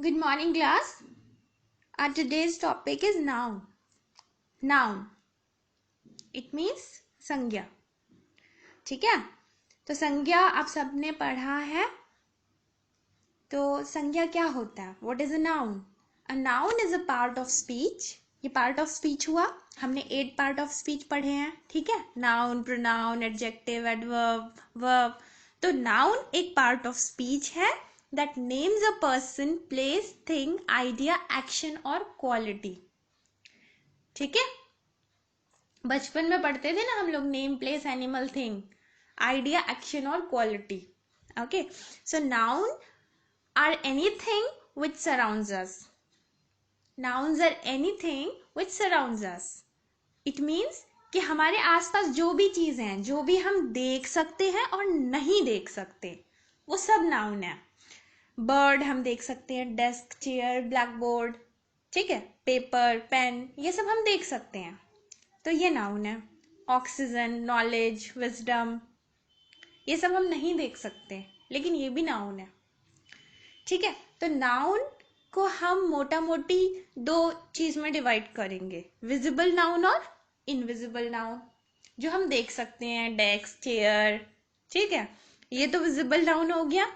Good morning, class. Our today's topic is noun. Noun. It means संज्ञा. ठीक है, तो संज्ञा आप सबने पढ़ा है. तो संज्ञा क्या होता है? What is a noun? A noun is a part of speech. ये part of speech हुआ. हमने 8 part of speech पढ़े हैं. ठीक है, noun, pronoun, adjective, adverb, verb. तो noun एक part of speech है that names a person, place, thing, idea, action और quality. ठीक है, बचपन में पढ़ते थे ना हम लोग, name, place, animal, thing, idea, action और quality. Okay, so noun are anything which surrounds us. Nouns are anything which surrounds us. It means कि हमारे आसपास जो भी चीजें हैं, जो भी हम देख सकते हैं और नहीं देख सकते, वो सब नाउन है. बर्ड हम देख सकते हैं, डेस्क, चेयर, ब्लैक बोर्ड, ठीक है, पेपर, पेन, ये सब हम देख सकते हैं, तो ये नाउन है. ऑक्सीजन, नॉलेज, विजडम, ये सब हम नहीं देख सकते, लेकिन ये भी नाउन है. ठीक है, तो नाउन को हम मोटा मोटी 2 चीज में डिवाइड करेंगे, विजिबल नाउन और इनविजिबल नाउन. जो हम देख सकते हैं, डेस्क, चेयर, ठीक है, ये तो विजिबल नाउन हो गया.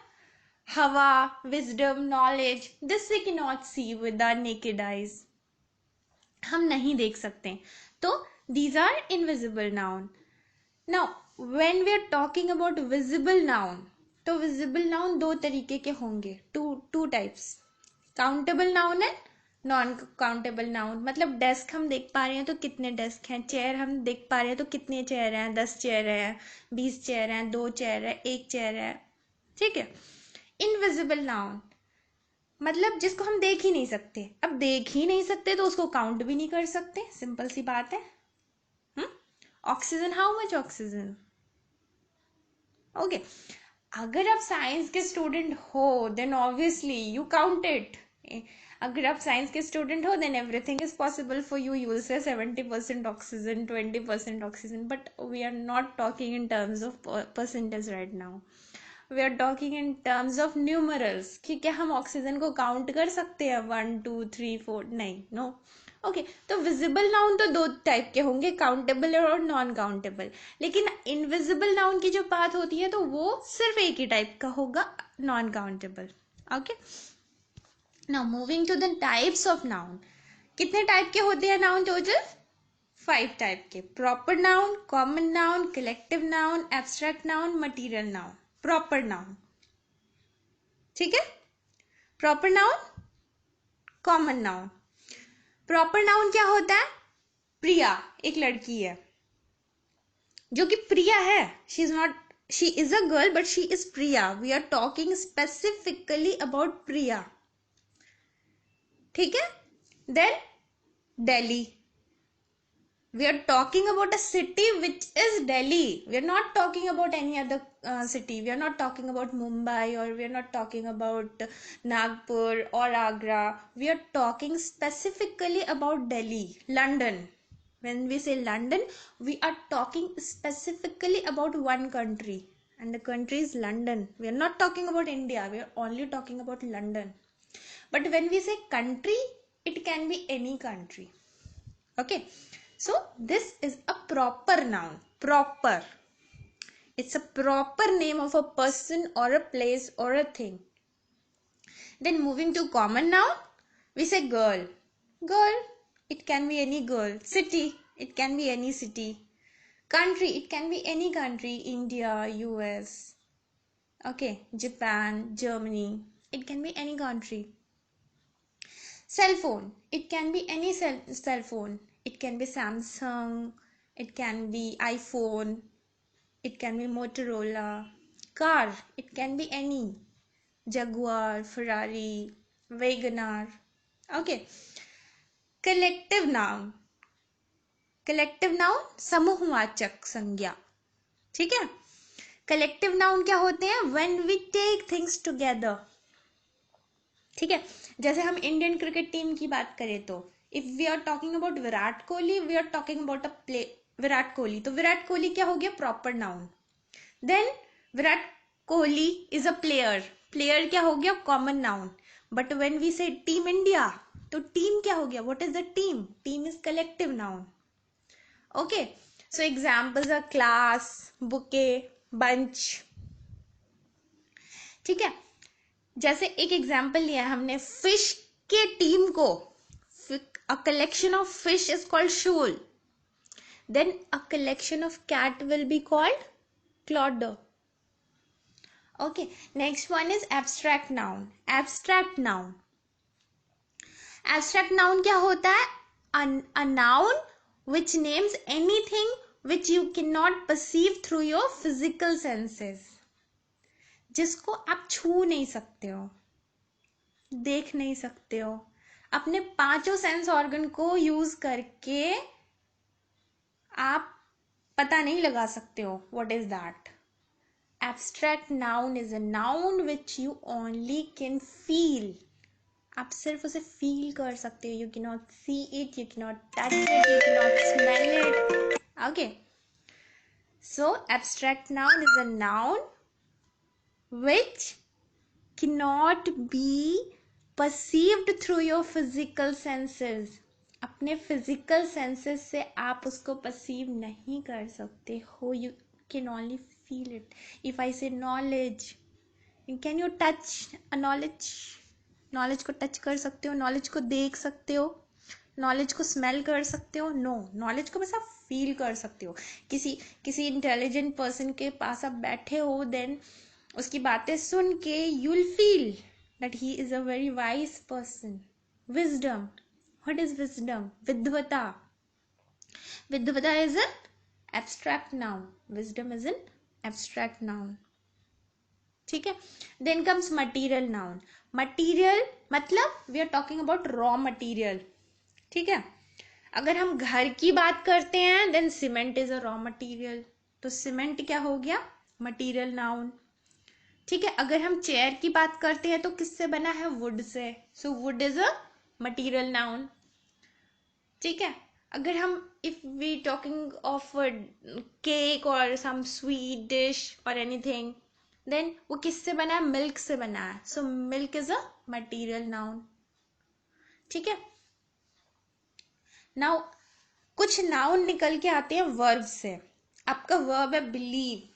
हवा, wisdom, knowledge, this we can not see with our naked eyes, हम नहीं देख सकते, तो these are invisible noun. Now when we are talking about visible noun, तो visible noun 2 तरीके के होंगे, two types, countable noun and non countable noun. मतलब डेस्क हम देख पा रहे हैं तो कितने डेस्क हैं, चेयर हम देख पा रहे हैं तो कितने चेयर हैं, 10 चेयर है, 20 चेयर हैं, 2 चेयर है, 1 चेयर है. ठीक है. इनविजिबल नाउन मतलब जिसको हम देख ही नहीं सकते. अब देख ही नहीं सकते तो उसको काउंट भी नहीं कर सकते, सिंपल सी बात है. Oxygen, how much oxygen. Okay, अगर आप साइंस के स्टूडेंट हो then obviously you count it. अगर आप साइंस के स्टूडेंट हो then everything is possible for you. You will say 70% oxygen, 20% oxygen, but we are not talking in terms of percentage right now. We are talking in terms of numerals कि क्या हम oxygen को count कर सकते हैं 1 2 3 4? नहीं, no. Okay, तो visible noun तो 2 टाइप के होंगे, काउंटेबल और नॉन काउंटेबल. लेकिन इनविजिबल नाउन की जो बात होती है तो वो सिर्फ एक ही टाइप का होगा, non countable. Okay, now moving to the types of noun. कितने टाइप के होते हैं नाउन टोटल? 5 टाइप के. Proper noun, common noun, collective noun, abstract noun, material noun. Proper noun, ठीक है. Proper noun, common noun. Proper noun क्या होता है? प्रिया एक लड़की है जो कि प्रिया है. She is a girl but she is Priya. We are talking specifically about Priya. ठीक है. Then Delhi, we are talking about a city which is Delhi. We are not talking about any other city. We are not talking about Mumbai, or we are not talking about Nagpur or Agra. We are talking specifically about Delhi. London, when we say London, we are talking specifically about one country, and the country is London. We are not talking about India. We are only talking about London. But when we say country, it can be any country. Okay, so this is a proper noun. Proper, it's a proper name of a person or a place or a thing. Then moving to common noun, we say girl. Girl, it can be any girl. City, it can be any city. Country, it can be any country, India, US, okay, Japan, Germany, it can be any country. Cell phone, it can be any cell phone. It can be Samsung, it can be iPhone, it can be Motorola. Car, it can be any, Jaguar, Ferrari, WagonR. Okay. Collective noun, collective noun समूहवाचक संज्ञा. ठीक है. Collective noun क्या होते हैं? When we take things together. ठीक है, जैसे हम इंडियन क्रिकेट टीम की बात करें तो if we are talking about Virat Kohli, we are talking about a play Virat Kohli. तो विराट कोहली क्या हो गया? Proper noun. Then Virat Kohli is a player. Player क्या हो गया? Common noun. But when we say team India, तो टीम क्या हो गया? What is the team? Team is collective noun. Okay, so examples are class, bouquet, bunch. ठीक है, जैसे एक एग्जाम्पल लिया है हमने, फिश के टीम को, a collection of fish is called shoal. Then a collection of cat will be called clodder. Okay, next one is abstract noun. Abstract noun. Abstract noun क्या होता है? A noun which names anything which you cannot perceive through your physical senses. जिसको आप छू नहीं सकते हो, देख नहीं सकते हो, अपने पांचों सेंस ऑर्गन को यूज करके आप पता नहीं लगा सकते हो. What is that? Abstract noun is a noun which you only can feel. आप सिर्फ उसे फील कर सकते हो. You can not see it, you can not touch it, you can not smell it. Okay, so abstract noun is a noun which cannot be perceived through your physical senses. अपने physical senses से आप उसको perceive नहीं कर सकते हो. You can only feel it. If I say knowledge, can you touch a knowledge? knowledge को touch कर सकते हो? knowledge को देख सकते हो? knowledge को smell कर सकते हो? No. knowledge को बस आप feel कर सकते हो. किसी intelligent person के पास आप बैठे हो, then उसकी बातें सुन के you will feel that he is a very wise person. Wisdom. What is wisdom? Vidvata. Vidvata is an abstract noun. Wisdom is an abstract noun. ठीक है, then comes material noun. Material मतलब we are talking about raw material. ठीक है, अगर हम घर की बात करते हैं then cement is a raw material. तो cement क्या हो गया? Material noun. ठीक है, अगर हम चेयर की बात करते हैं तो किससे बना है? वुड से. So wood is a material noun. ठीक है, अगर हम if we talking of cake और सम स्वीट डिश और एनीथिंग, देन वो किससे बना है? मिल्क से बना है. So milk is a material noun. ठीक है, नाउ कुछ नाउन निकल के आते हैं वर्ब से. आपका वर्ब है बिलीव,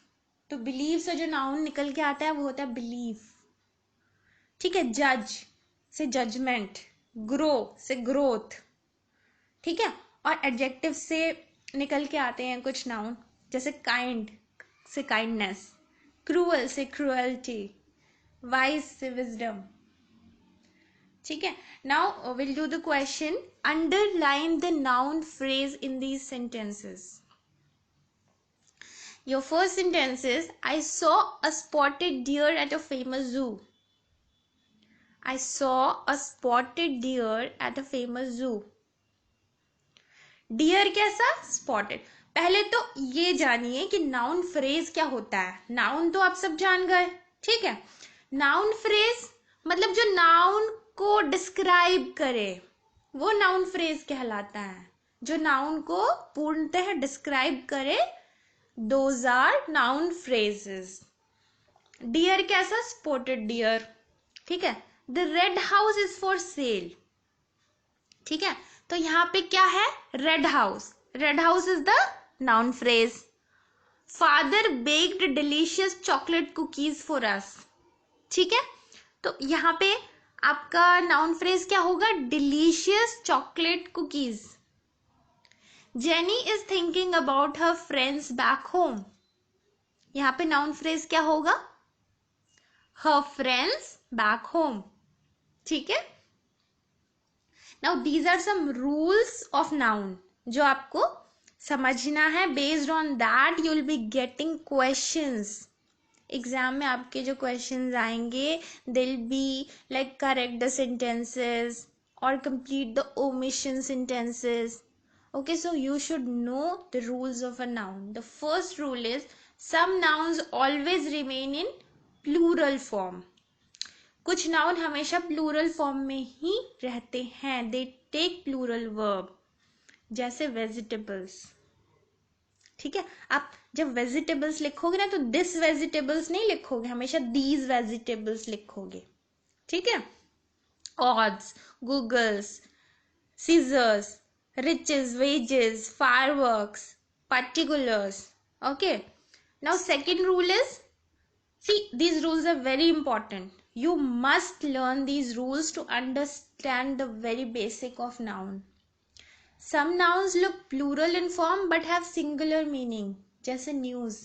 तो बिलीव से जो नाउन निकल के आता है वो होता है बिलीव. ठीक है, जज से जजमेंट, ग्रो से ग्रोथ. ठीक है, और एडजेक्टिव से निकल के आते हैं कुछ नाउन, जैसे काइंड से काइंडनेस, क्रूअल से क्रूअल्टी, वाइज से विजडम. ठीक है, now will do the question. Underline the noun phrase in these sentences. Your first sentence is, I saw a spotted deer at a famous zoo. I saw a spotted deer at a famous zoo. Deer कैसा? Spotted. पहले तो ये जानिए कि noun phrase क्या होता है. Noun तो आप सब जान गए. ठीक है, नाउन फ्रेज मतलब जो नाउन को डिस्क्राइब करे वो नाउन फ्रेज कहलाता है. जो नाउन को पूर्णतः डिस्क्राइब करे, those are noun phrases. Deer कैसा? Spotted deer. ठीक है, the red house is for sale. ठीक है, तो यहाँ पे क्या है? red house. red house is the noun phrase. Father baked delicious chocolate cookies for us. ठीक है, तो यहाँ पे आपका noun phrase क्या होगा? delicious chocolate cookies. Jenny is thinking about her friends back home. यहाँ पे नाउन फ्रेज क्या होगा? her friends back home. ठीक है, now these are some rules of noun जो आपको समझना है. based on that you will be getting questions. Exam में आपके जो क्वेश्चंस आएंगे, they'll be like correct the sentences or complete the omission sentences. Okay, so you should know the rules of a noun. The first rule is, some nouns always remain in plural form. कुछ noun हमेशा plural form में ही रहते हैं. They take plural verb. जैसे vegetables. ठीक है, आप जब वेजिटेबल्स लिखोगे ना तो दिस वेजिटेबल्स नहीं लिखोगे, हमेशा दीज वेजिटेबल्स लिखोगे. ठीक है, odds, Googles, scissors, riches, wages, fireworks, particulars. Okay. Now second rule is, see, these rules are very important. You must learn these rules to understand the very basic of noun. Some nouns look plural in form but have singular meaning. जैसे news.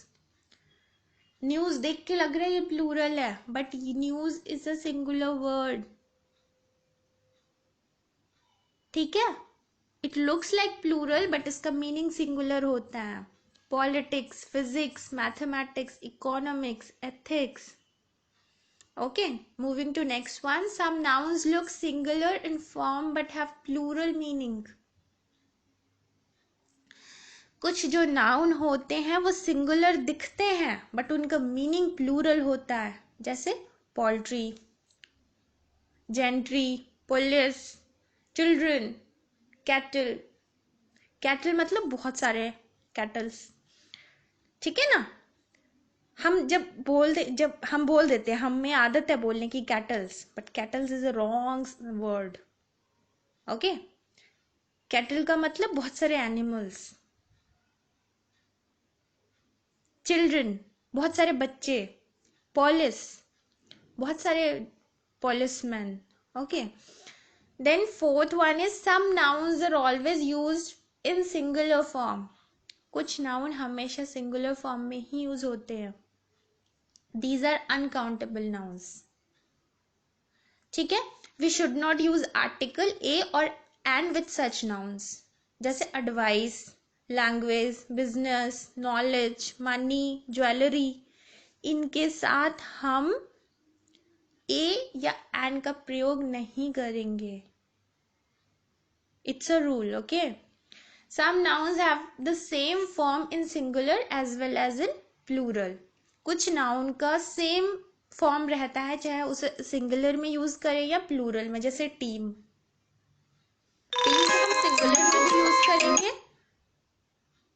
News देख के लग रहा है ये plural है, but news is a singular word. ठीक है? It looks like plural but इसका meaning singular होता है. Politics, physics, mathematics, economics, ethics. Okay, moving to next one. Some nouns look singular in form but have plural meaning. कुछ जो noun होते हैं वो सिंगुलर दिखते हैं बट उनका मीनिंग प्लूरल होता है. जैसे poultry, gentry, police, children, cattle. Cattle मतलब बहुत सारे कैटल्स. ठीक है ना? जब हम बोल देते हैं, हमें आदत है बोलने की kettles, but kettles is a wrong word. Okay. Cattle का मतलब बहुत सारे एनिमल्स. चिल्ड्रन बहुत सारे बच्चे. पुलिस बहुत सारे policeman. Okay. Then fourth one is some nouns are always used in singular form. कुछ नाउन हमेशा सिंगुलर फॉर्म में ही यूज होते हैं. These are uncountable nouns. ठीक है? We should not use article a or an with such nouns. जैसे advice, language, business, knowledge, money, jewelry. इनके साथ हम a या an का प्रयोग नहीं करेंगे. It's a rule, okay? Some nouns have the same form in singular as well as in plural. कुछ नाउन का सेम फॉर्म रहता है चाहे उसे सिंगुलर में यूज करें या प्लूरल में. जैसे टीम. टीम को हम सिंगुलर में भी यूज करेंगे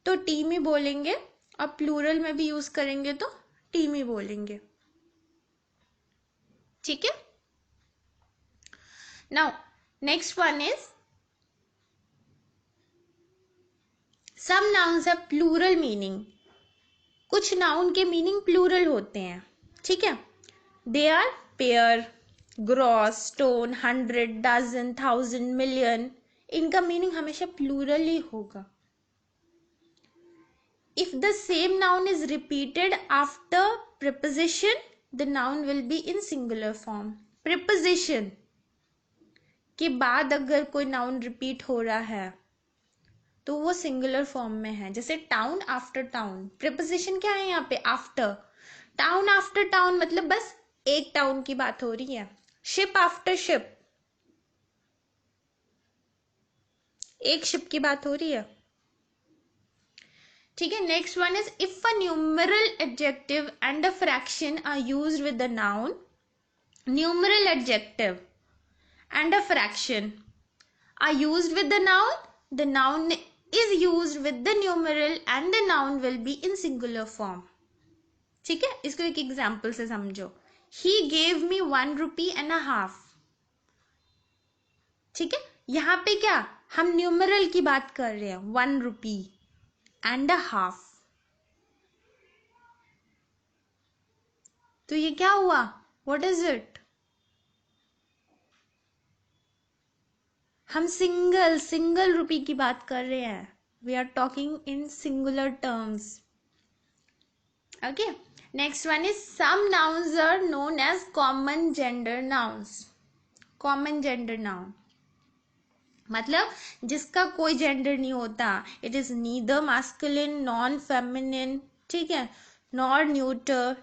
तो टीम ही बोलेंगे और प्लूरल में भी यूज करेंगे तो टीम ही बोलेंगे. ठीक है? Now next one is some nouns have plural meaning. कुछ नाउन के मीनिंग प्लूरल होते हैं. ठीक है? They are pair, gross, stone, 100, dozen, 1000, million. इनका मीनिंग हमेशा प्लूरल ही होगा. If the same noun is repeated after preposition the noun will be in singular form. Preposition के बाद अगर कोई नाउन रिपीट हो रहा है तो वो सिंगुलर फॉर्म में है. जैसे टाउन आफ्टर टाउन. प्रीपोजिशन क्या है यहाँ पे? आफ्टर. टाउन आफ्टर टाउन मतलब बस एक टाउन की बात हो रही है. शिप आफ्टर शिप, एक शिप की बात हो रही है. ठीक है? Next one is if a numeral adjective and a fraction are used with the noun. Numeral adjective and a fraction are used with the noun. The noun is used with the numeral and the noun will be in singular form. ठीक है? इसको एक example से समझो. He gave me 1 rupee and a half. ठीक है? यहाँ पे क्या हम न्यूमरल की बात कर रहे हैं. 1 rupee and a half. तो ये क्या हुआ? What is it? हम सिंगल रुपी की बात कर रहे हैं. We are talking in singular terms. Okay. Next one is some nouns are known as common gender nouns. Common gender noun मतलब जिसका कोई जेंडर नहीं होता. It is neither masculine non feminine. ठीक है? Nor neuter.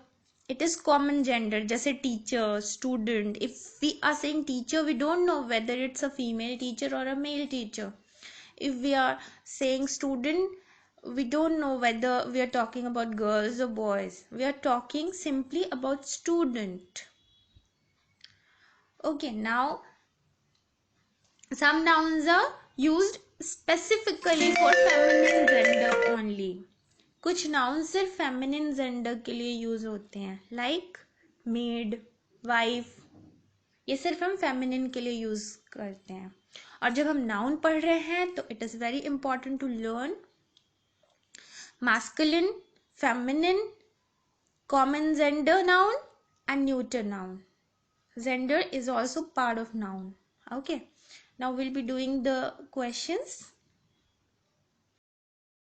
It is common gender. जैसे teacher, student. If we are saying teacher, we don't know whether it's a female teacher or a male teacher. If we are saying student, we don't know whether we are talking about girls or boys. We are talking simply about student. Okay, now some nouns are used specifically for feminine gender only. कुछ noun सिर्फ feminine gender के लिए use होते हैं. Like made, wife, ये सिर्फ हम feminine के लिए यूज करते हैं। और जब हम नाउन पढ़ रहे हैं तो it is very important to learn masculine, feminine, common gender noun and neuter noun. Gender is also part of noun. Okay, now we'll be doing the questions.